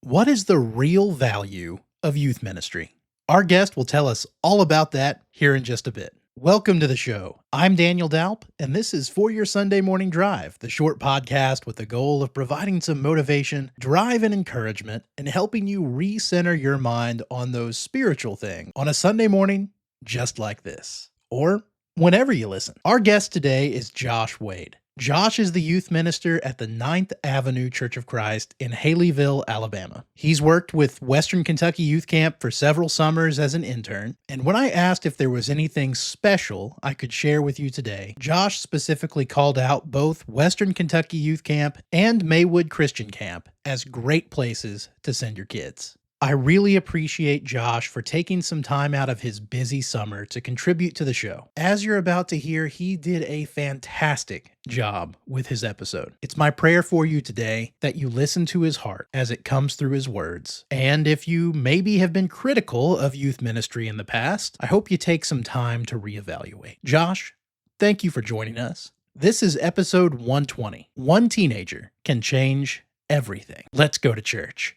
What is the real value of youth ministry? Our guest will tell us all about that here in just a bit. Welcome to the show. I'm Daniel Daup, and this is For Your Sunday Morning Drive, the short podcast with the goal of providing some motivation, drive, and encouragement, and helping you recenter your mind on those spiritual things on a Sunday morning just like this, or whenever you listen. Our guest today is Josh Wade. Josh is the youth minister at the 9th Avenue Church of Christ in Haleyville, Alabama. He's worked with Western Kentucky Youth Camp for several summers as an intern, and when I asked if there was anything special I could share with you today, Josh specifically called out both Western Kentucky Youth Camp and Maywood Christian Camp as great places to send your kids. I really appreciate Josh for taking some time out of his busy summer to contribute to the show. As you're about to hear, he did a fantastic job with his episode. It's my prayer for you today that you listen to his heart as it comes through his words. And if you maybe have been critical of youth ministry in the past, I hope you take some time to reevaluate. Josh, thank you for joining us. This is episode 120. One teenager can change everything. Let's go to church.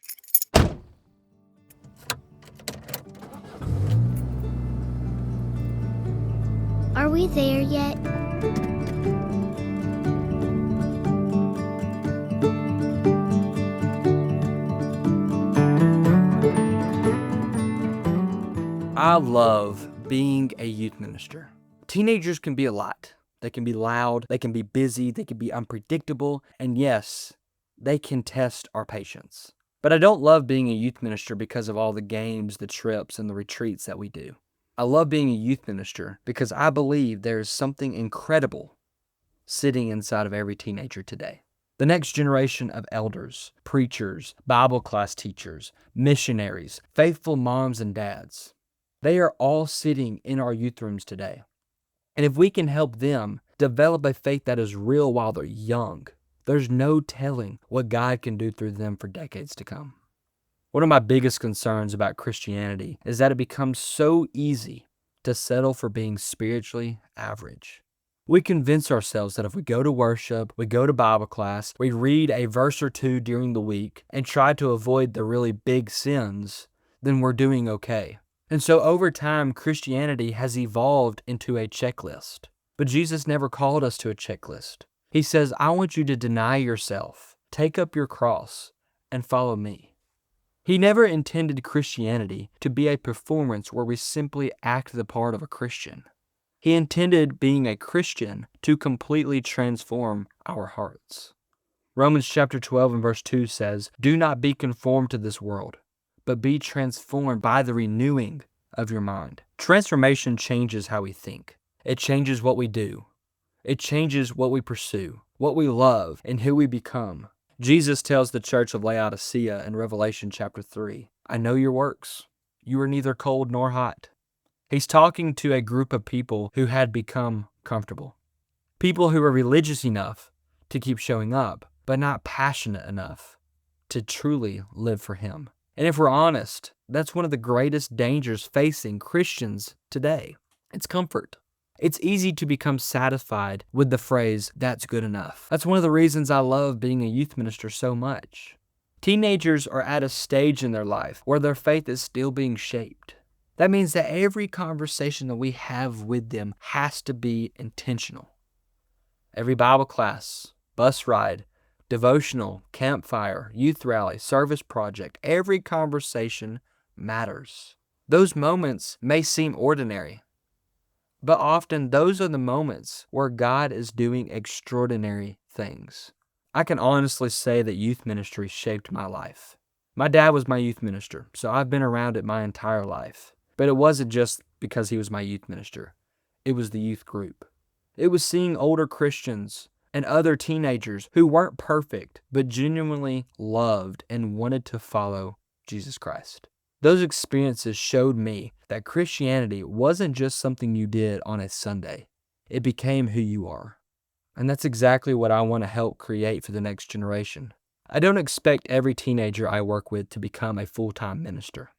Are we there yet? I love being a youth minister. Teenagers can be a lot. They can be loud, they can be busy, they can be unpredictable, and yes, they can test our patience. But I don't love being a youth minister because of all the games, the trips, and the retreats that we do. I love being a youth minister because I believe there is something incredible sitting inside of every teenager today. The next generation of elders, preachers, Bible class teachers, missionaries, faithful moms and dads, they are all sitting in our youth rooms today. And if we can help them develop a faith that is real while they're young, there's no telling what God can do through them for decades to come. One of my biggest concerns about Christianity is that it becomes so easy to settle for being spiritually average. We convince ourselves that if we go to worship, we go to Bible class, we read a verse or two during the week, and try to avoid the really big sins, then we're doing okay. And so over time, Christianity has evolved into a checklist. But Jesus never called us to a checklist. He says, I want you to deny yourself, take up your cross, and follow me. He never intended Christianity to be a performance where we simply act the part of a Christian. He intended being a Christian to completely transform our hearts. Romans chapter 12 and verse 2 says, do not be conformed to this world, but be transformed by the renewing of your mind. Transformation changes how we think. It changes what we do. It changes what we pursue, what we love, and who we become. Jesus tells the church of Laodicea in Revelation chapter 3, I know your works. You are neither cold nor hot. He's talking to a group of people who had become comfortable. People who were religious enough to keep showing up, but not passionate enough to truly live for Him. And if we're honest, that's one of the greatest dangers facing Christians today. It's comfort. It's easy to become satisfied with the phrase, that's good enough. That's one of the reasons I love being a youth minister so much. Teenagers are at a stage in their life where their faith is still being shaped. That means that every conversation that we have with them has to be intentional. Every Bible class, bus ride, devotional, campfire, youth rally, service project, every conversation matters. Those moments may seem ordinary, but often those are the moments where God is doing extraordinary things. I can honestly say that youth ministry shaped my life. My dad was my youth minister, so I've been around it my entire life. But it wasn't just because he was my youth minister. It was the youth group. It was seeing older Christians and other teenagers who weren't perfect, but genuinely loved and wanted to follow Jesus Christ. Those experiences showed me that Christianity wasn't just something you did on a Sunday. It became who you are. And that's exactly what I want to help create for the next generation. I don't expect every teenager I work with to become a full-time minister.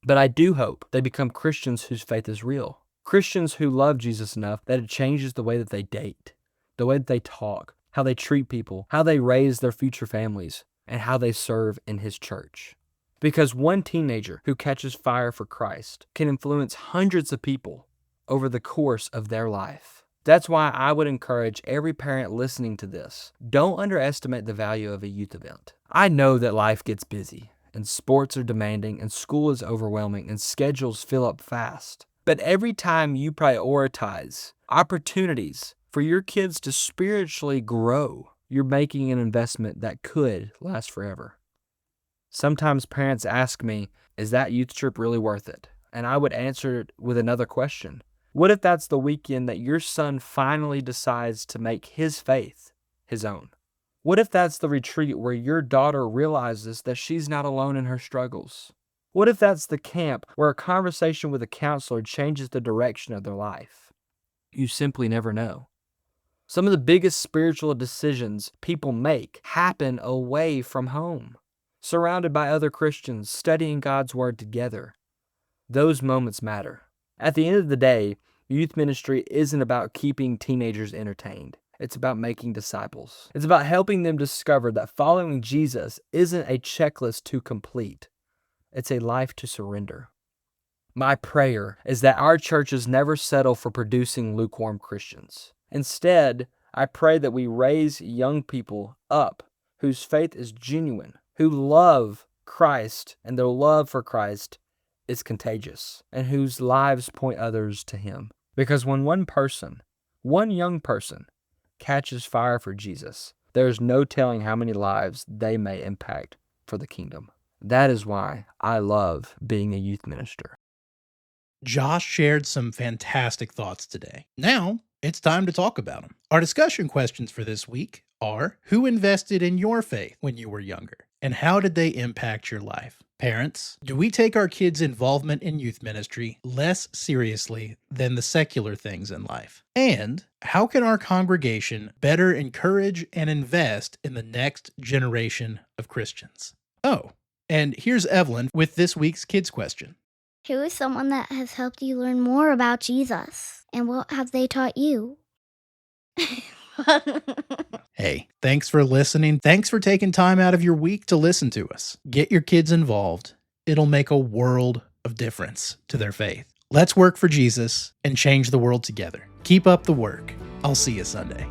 But I do hope they become Christians whose faith is real. Christians who love Jesus enough that it changes the way that they date, the way that they talk, how they treat people, how they raise their future families, and how they serve in His church. Because one teenager who catches fire for Christ can influence hundreds of people over the course of their life. That's why I would encourage every parent listening to this, don't underestimate the value of a youth event. I know that life gets busy, and sports are demanding, and school is overwhelming, and schedules fill up fast. But every time you prioritize opportunities for your kids to spiritually grow, you're making an investment that could last forever. Sometimes parents ask me, is that youth trip really worth it? And I would answer it with another question. What if that's the weekend that your son finally decides to make his faith his own? What if that's the retreat where your daughter realizes that she's not alone in her struggles? What if that's the camp where a conversation with a counselor changes the direction of their life? You simply never know. Some of the biggest spiritual decisions people make happen away from home, surrounded by other Christians, studying God's Word together. Those moments matter. At the end of the day, youth ministry isn't about keeping teenagers entertained. It's about making disciples. It's about helping them discover that following Jesus isn't a checklist to complete. It's a life to surrender. My prayer is that our churches never settle for producing lukewarm Christians. Instead, I pray that we raise young people up whose faith is genuine, who love Christ and their love for Christ is contagious, and whose lives point others to Him. Because when one young person, catches fire for Jesus, there is no telling how many lives they may impact for the kingdom. That is why I love being a youth minister. Josh shared some fantastic thoughts today. Now, it's time to talk about them. Our discussion questions for this week are, who invested in your faith when you were younger? And how did they impact your life? Parents, do we take our kids' involvement in youth ministry less seriously than the secular things in life? And how can our congregation better encourage and invest in the next generation of Christians? Oh, and here's Evelyn with this week's kids question. Who is someone that has helped you learn more about Jesus? And what have they taught you? Hey, thanks for listening. Thanks for taking time out of your week to listen to us. Get your kids involved. It'll make a world of difference to their faith. Let's work for Jesus and change the world together. Keep up the work. I'll see you Sunday.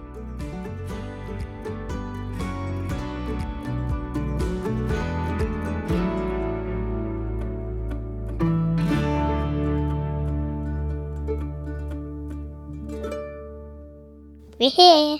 We're here.